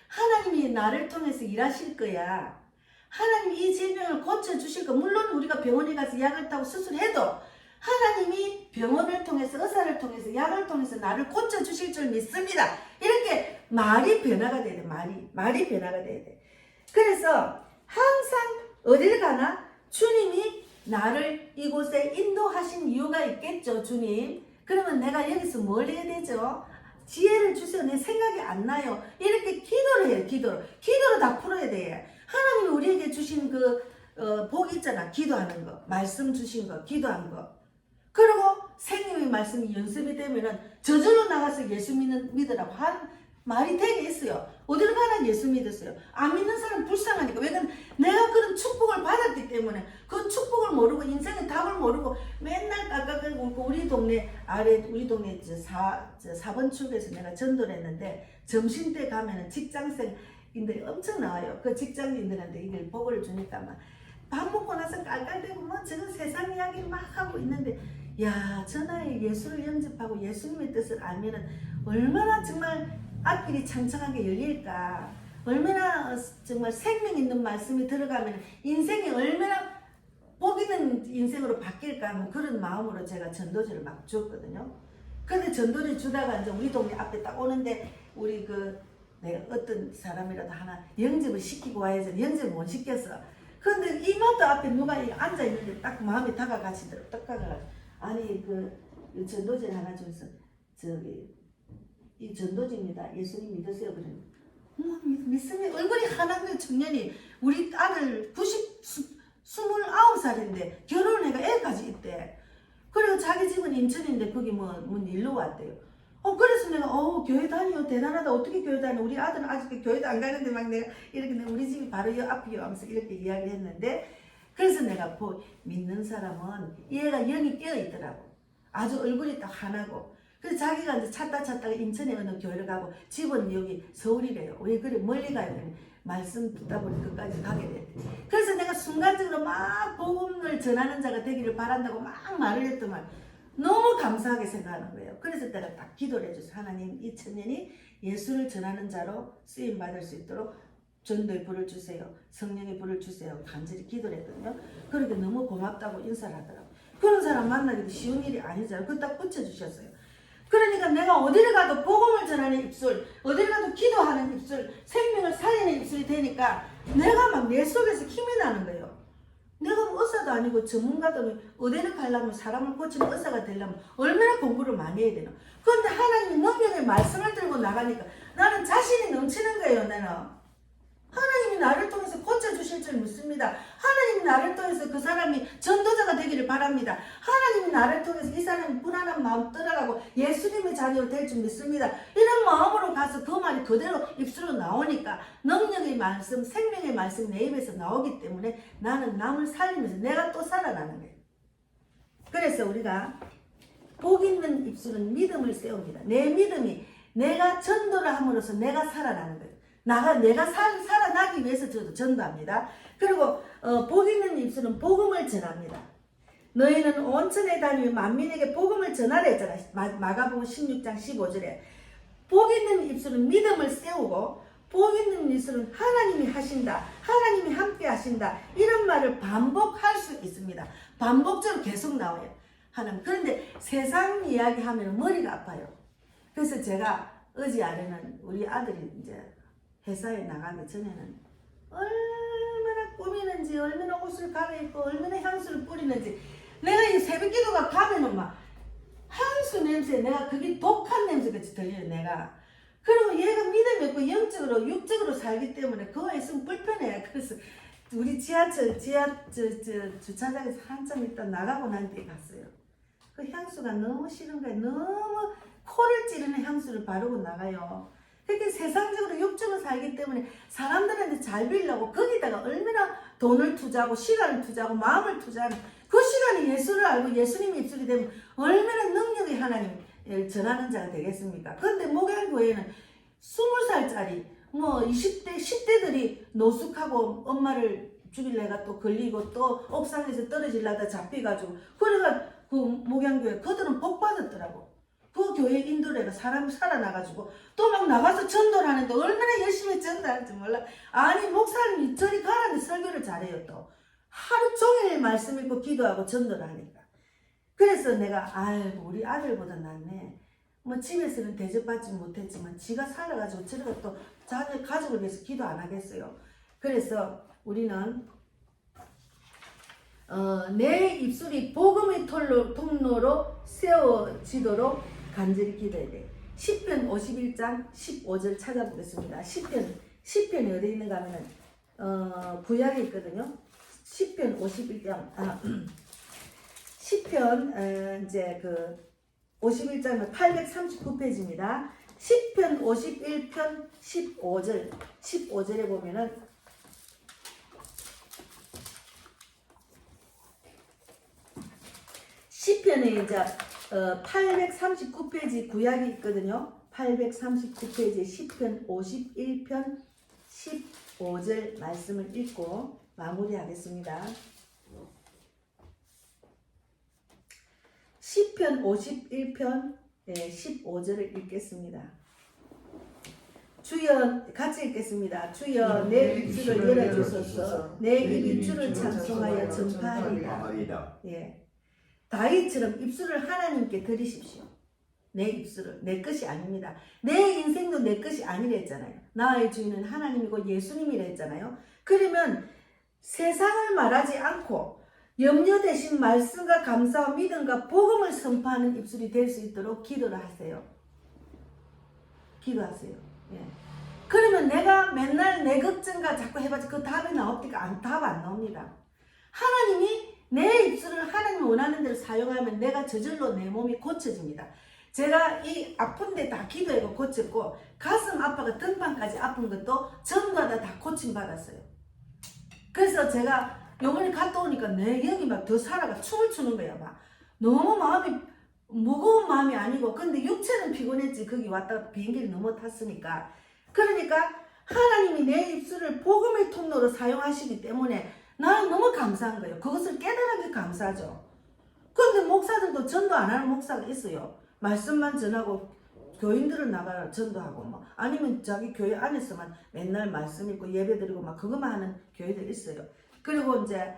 하나님이 나를 통해서 일하실 거야. 하나님이 이 질병을 고쳐주실 거. 물론 우리가 병원에 가서 약을 타고 수술해도 하나님이 병원을 통해서, 의사를 통해서, 약을 통해서 나를 고쳐주실 줄 믿습니다. 이렇게 말이 변화가 돼야 돼. 말이 변화가 돼야 돼. 그래서 항상 어딜 가나 주님이 나를 이곳에 인도하신 이유가 있겠죠. 주님, 그러면 내가 여기서 뭘 해야 되죠? 지혜를 주세요. 내 생각이 안 나요. 이렇게 기도를 해요. 기도로 다 풀어야 돼. 하나님이 우리에게 주신 복 있잖아. 기도하는 거, 말씀 주신 거, 기도한 거. 그리고 생명의 말씀이 연습이 되면은 저절로 나가서 예수 믿으라고 한 말이 되게 있어요. 어디를 가나 예수 믿었어요. 안 믿는 사람 불쌍하니까. 왜냐면 내가 그런 축복을 받았기 때문에, 그 축복을 모르고 인생의 답을 모르고 맨날 깎아끌고, 우리 동네 4번 출구에서 내가 전도를 했는데, 점심때 가면은 직장생인들이 엄청 나와요. 그 직장인들한테 이걸 복을 주니까 막 밥 먹고 나서 깔깔대고 저런 세상 이야기를 막 하고 있는데, 야, 저 나이에 예수를 영접하고 예수님의 뜻을 알면은 얼마나 정말 앞길이 창창하게 열릴까. 얼마나 정말 생명 있는 말씀이 들어가면 인생이 얼마나 복 있는 인생으로 바뀔까 하는 그런 마음으로 제가 전도지를 막 줬거든요. 근데 전도지 주다가 이제 우리 동네 앞에 딱 오는데 우리 내가 어떤 사람이라도 하나 영접을 시키고 와야지 영접을 못 시켰어. 근데 이마트 앞에 누가 앉아 있는데 딱 마음이 다가가시더라고. 딱 다가가지고 아니 이 전도지를 하나 줘서 이 전도지입니다. 예수님 믿으세요. 그러는 믿습니다. 얼굴이 하나된 청년이 우리 아들 29살인데 결혼을 해가 애까지 있대. 그리고 자기 집은 인천인데 거기 뭔 일로 왔대요. 그래서 내가 교회 다녀 대단하다. 어떻게 교회 다녀? 우리 아들은 아직도 교회도 안 가는데 막 내가 이렇게 우리 집이 바로 여 앞이요 하면서 이렇게 이야기를 했는데 그래서 내가 믿는 사람은 얘가 영이 깨어 있더라고. 아주 얼굴이 딱 하나고. 그래서 자기가 이제 찾다가 인천에 어느 교회를 가고 집은 여기 서울이래요. 왜 그래 멀리 가요? 말씀 듣다 보니 끝까지 가게 됐대. 그래서 내가 순간적으로 막 복음을 전하는 자가 되기를 바란다고 막 말을 했더만 너무 감사하게 생각하는 거예요. 그래서 내가 딱 기도를 해줘서 하나님 이 청년이 예수를 전하는 자로 쓰임 받을 수 있도록 전도의 불을 주세요. 성령의 불을 주세요. 간절히 기도를 했거든요. 그렇게 너무 고맙다고 인사를 하더라고요. 그런 사람 만나기도 쉬운 일이 아니잖아요. 그거 딱 붙여주셨어요. 그러니까 내가 어디를 가도 복음을 전하는 입술, 어디를 가도 기도하는 입술, 생명을 살리는 입술이 되니까 내가 막 내 속에서 힘이 나는 거예요. 내가 뭐 의사도 아니고 전문가도 어디를 가려면 사람을 고치는 의사가 되려면 얼마나 공부를 많이 해야 되나. 그런데 하나님이 능력의 말씀을 들고 나가니까 나는 자신이 넘치는 거예요. 나는 하나님이 나를 통해서 고쳐주실 줄 믿습니다. 하나님이 나를 통해서 그 사람이 전도자가 되기를 바랍니다. 하나님이 나를 통해서 이 사람이 불안한 마음 떠나가고 예수님의 자녀로 될 줄 믿습니다. 이런 마음으로 가서 그 말이 그대로 입술로 나오니까 능력의 말씀, 생명의 말씀 내 입에서 나오기 때문에 나는 남을 살리면서 내가 또 살아나는 거예요. 그래서 우리가 복 있는 입술은 믿음을 세웁니다. 내 믿음이 내가 전도를 함으로써 내가 살아나는 거예요. 내가 살아나기 위해서 저도 전도합니다. 그리고 복 있는 입술은 복음을 전합니다. 너희는 온천에 다니며 만민에게 복음을 전하라 했잖아. 마가복음 16장 15절에 복 있는 입술은 믿음을 세우고 복 있는 입술은 하나님이 하신다. 하나님이 함께 하신다. 이런 말을 반복할 수 있습니다. 반복적으로 계속 나와요. 하나님. 그런데 세상 이야기하면 머리가 아파요. 그래서 제가 어제 아래는 우리 아들이 이제 회사에 나가기 전에는 얼마나 꾸미는지 얼마나 옷을 갈아입고 얼마나 향수를 뿌리는지 내가 이 새벽 기도가 가면은 막 향수 냄새 내가 그게 독한 냄새같이 들려요. 내가 그리고 얘가 믿음이 없고 영적으로 육적으로 살기 때문에 그거 있으면 불편해. 그래서 우리 지하철 주차장에서 한참 있다 나가고 난 뒤에 갔어요. 그 향수가 너무 싫은 거예요. 너무 코를 찌르는 향수를 바르고 나가요. 그렇게 세상적으로 육적으로 살기 때문에 사람들한테 잘 빌려고 거기다가 얼마나 돈을 투자하고 시간을 투자하고 마음을 투자하는 그 시간이 예수를 알고 예수님의 입술이 되면 얼마나 능력이 하나님 전하는 자가 되겠습니까? 그런데 목양교회는 20살짜리 20대 10대들이 노숙하고 엄마를 죽일래가 또 걸리고 또 옥상에서 떨어지려다 잡혀가지고 그래가 그 목양교회 그들은 복 받았더라고. 그 교회 인도래가 사람이 살아나가지고 또 막 나가서 전도를 하는데 얼마나 열심히 전도하는지 몰라. 아니 목사님이 저리 가라는데 설교를 잘해요. 또 하루 종일 말씀 읽고 기도하고 전도를 하니까. 그래서 내가 아이고 우리 아들보다 낫네. 집에서는 대접받지 못했지만 지가 살아가지고 저리가 또 자녀 가족을 위해서 기도 안 하겠어요. 그래서 우리는 내 입술이 복음의 통로로 세워지도록 간절히 기도해야 돼. 시편 51장 15절 찾아보겠습니다. 시편이 어디 있는가 하면은 구약에 있거든요. 시편 51장 시편 이제 51장은 839페이지입니다. 시편 51편 15절에 보면은 시편에 이제 839페이지 구약이 있거든요. 839페이지 시편 51편 15절 말씀을 읽고 마무리하겠습니다. 시편 51편 15절을 읽겠습니다. 주여 같이 읽겠습니다. 주여 내 입술을 열어주소서. 내 입이 주를 찬송하여 전파하리라. 아니다. 예, 다윗처럼 입술을 하나님께 드리십시오. 내 입술을 내 것이 아닙니다. 내 인생도 내 것이 아니랬잖아요. 나의 주인은 하나님이고 예수님이라 했잖아요. 그러면 세상을 말하지 않고 염려 대신 말씀과 감사와 믿음과 복음을 선포하는 입술이 될 수 있도록 기도를 하세요. 기도하세요. 예. 그러면 내가 맨날 내 걱정과 자꾸 해봐도 그 답이 나옵니까? 답 안 나옵니다. 하나님이 내 입술을 하나님 원하는 대로 사용하면 내가 저절로 내 몸이 고쳐집니다. 제가 이 아픈데 다 기도해고 고쳤고 가슴 아파가 등판까지 아픈 것도 전부 다 고침받았어요. 그래서 제가 요번에 갔다 오니까 내 여기 막 더 살아가 춤을 추는 거야. 막 너무 마음이 무거운 마음이 아니고 근데 육체는 피곤했지. 거기 왔다 비행기를 넘어 탔으니까. 그러니까 하나님이 내 입술을 복음의 통로로 사용하시기 때문에 나는 너무 감사한 거예요. 그것을 깨달은 게 감사하죠. 근데 목사들도 전도 안 하는 목사가 있어요. 말씀만 전하고 교인들을 나가 전도하고 뭐 아니면 자기 교회 안에서만 맨날 말씀 읽고 예배 드리고 막 그것만 하는 교회들 있어요. 그리고 이제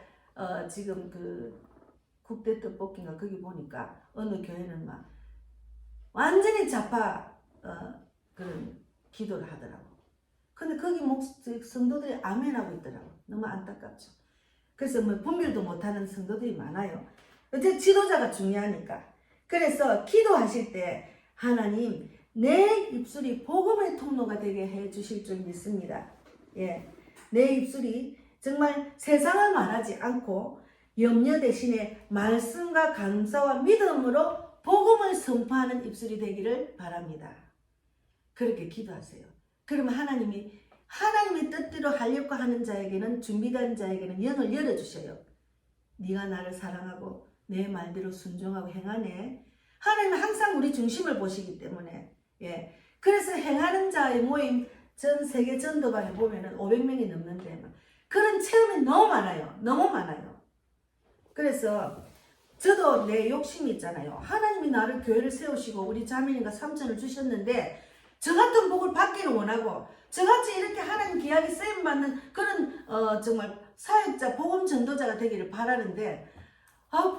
지금 그 국대 떡볶이가 거기 보니까 어느 교회는 막 완전히 좌파 그런 기도를 하더라고. 근데 거기 성도들이 아멘하고 있더라고. 너무 안타깝죠. 그래서 뭐 분별도 못하는 성도들이 많아요. 어째 지도자가 중요하니까. 그래서 기도하실 때 하나님 내 입술이 복음의 통로가 되게 해 주실 줄 믿습니다. 예, 내 입술이 정말 세상을 말하지 않고 염려 대신에 말씀과 감사와 믿음으로 복음을 선포하는 입술이 되기를 바랍니다. 그렇게 기도하세요. 그러면 하나님이 뜻대로 하려고 하는 자에게는 준비된 자에게는 영을 열어주셔요. 네가 나를 사랑하고 내 말대로 순종하고 행하네. 하나님은 항상 우리 중심을 보시기 때문에 예. 그래서 행하는 자의 모임 전 세계 전도반에 보면은 500명이 넘는데 그런 체험이 너무 많아요. 너무 많아요. 그래서 저도 내 욕심이 있잖아요. 하나님이 나를 교회를 세우시고 우리 자매님과 삼천을 주셨는데 저 같은 복을 받기를 원하고 저같이 이렇게 하나님 귀하게 쓰임받는 그런 정말 사역자 복음 전도자가 되기를 바라는데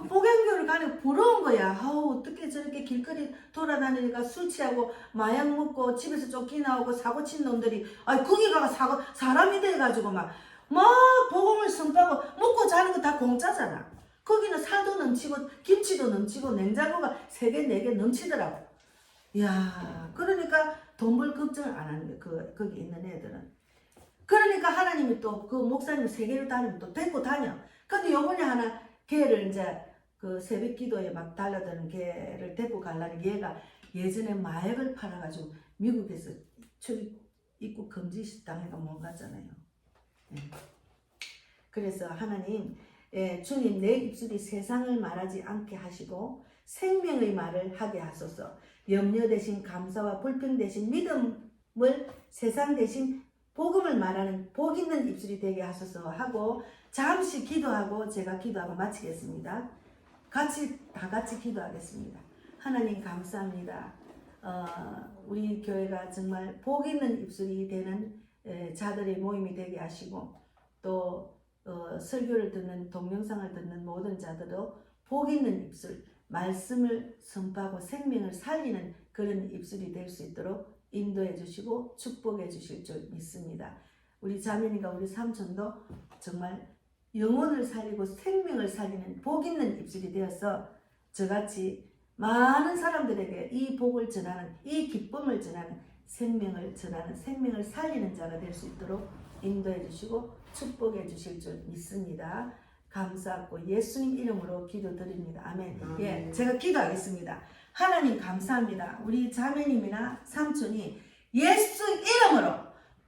복양교를 가는 부러운 거야. 어떻게 저렇게 길거리 돌아다니니까 술 취하고 마약 먹고 집에서 쫓겨나오고 사고 친 놈들이 거기 가가 사람이 돼가지고 막 복음을 선포하고 먹고 자는 거 다 공짜잖아. 거기는 살도 넘치고 김치도 넘치고 냉장고가 3개 4개 넘치더라고. 이야, 그러니까 돈 벌 걱정을 안 하는 거야. 거기 있는 애들은. 그러니까 하나님이 또 그 목사님 세계를 다니면 또 데리고 다녀. 근데 요번에 하나 걔를 이제 그 새벽 기도에 막 달라드는 걔를 데리고 가려는 얘가 예전에 마약을 팔아가지고 미국에서 출입국 금지 당해가 못 갔잖아요. 예. 그래서 하나님, 주님 내 입술이 세상을 말하지 않게 하시고 생명의 말을 하게 하소서. 염려 대신 감사와 불평 대신 믿음을 세상 대신 복음을 말하는 복 있는 입술이 되게 하소서 하고 잠시 기도하고 제가 기도하고 마치겠습니다. 다 같이 기도하겠습니다. 하나님 감사합니다. 우리 교회가 정말 복 있는 입술이 되는 자들의 모임이 되게 하시고 또 설교를 듣는 동영상을 듣는 모든 자들도 복 있는 입술, 말씀을 선포하고 생명을 살리는 그런 입술이 될 수 있도록 인도해 주시고 축복해 주실 줄 믿습니다. 우리 자매님과 우리 삼촌도 정말 영혼을 살리고 생명을 살리는 복 있는 입술이 되어서 저같이 많은 사람들에게 이 복을 전하는, 이 기쁨을 전하는, 생명을 전하는, 생명을 살리는 자가 될 수 있도록 인도해 주시고 축복해 주실 줄 믿습니다. 감사하고 예수님 이름으로 기도드립니다. 아멘. 예, 제가 기도하겠습니다. 하나님 감사합니다. 우리 자매님이나 삼촌이 예수 이름으로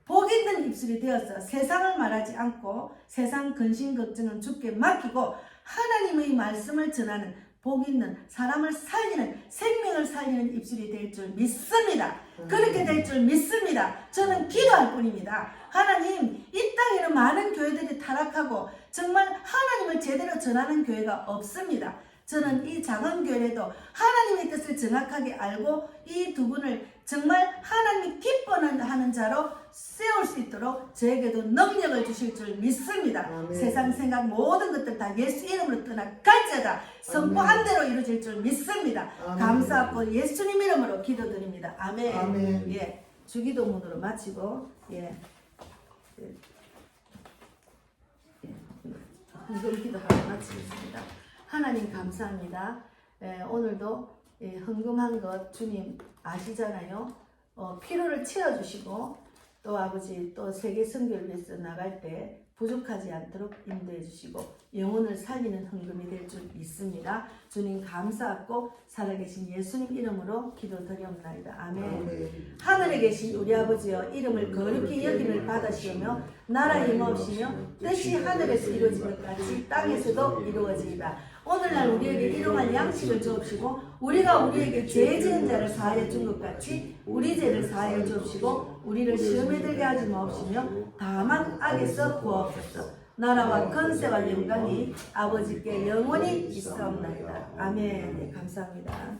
복 있는 입술이 되어서 세상을 말하지 않고 세상 근심 걱정은 주께 맡기고 하나님의 말씀을 전하는 복 있는 사람을 살리는 생명을 살리는 입술이 될 줄 믿습니다. 그렇게 될 줄 믿습니다. 저는 기도할 뿐입니다. 하나님, 이 땅에는 많은 교회들이 타락하고 정말 하나님을 제대로 전하는 교회가 없습니다. 저는 이 작은 교회에도 하나님의 뜻을 정확하게 알고 이 두 분을 정말 하나님이 기뻐하는 자로 세울 수 있도록 저에게도 능력을 주실 줄 믿습니다. 아멘. 세상 생각 모든 것들 다 예수 이름으로 떠나갈지어다 선포한 대로 이루어질 줄 믿습니다. 아멘. 감사하고 예수님 이름으로 기도드립니다. 아멘. 아멘. 예, 주기도문으로 마치고 헌금 기도하고 마치겠습니다. 하나님 감사합니다. 오늘도 헌금한 것 주님 아시잖아요. 필요를 채워주시고 또 아버지 또 세계 선교를 위해서 나갈 때 부족하지 않도록 인도해 주시고 영혼을 살리는 헌금이 될 줄 믿습니다. 주님 감사하고 살아계신 예수님 이름으로 기도드리옵나이다. 아멘. 아멘. 하늘에 계신 우리 아버지여 이름을 거룩히 여김을 받으시오며 나라 임하옵시며 뜻이 하늘에서 이루어진 것 같이 땅에서도 이루어지이다. 오늘날 우리에게 일용할 양식을 주옵시고 우리가 우리에게 죄 지은 자를 사하여 준 것 같이 우리 죄를 사하여 주옵시고 우리를 시험에 들게 하지 마옵시며 다만 악에서 구하옵소서. 나라와 권세와 영광이 아버지께 영원히 있사옵나이다. 아멘. 네, 감사합니다.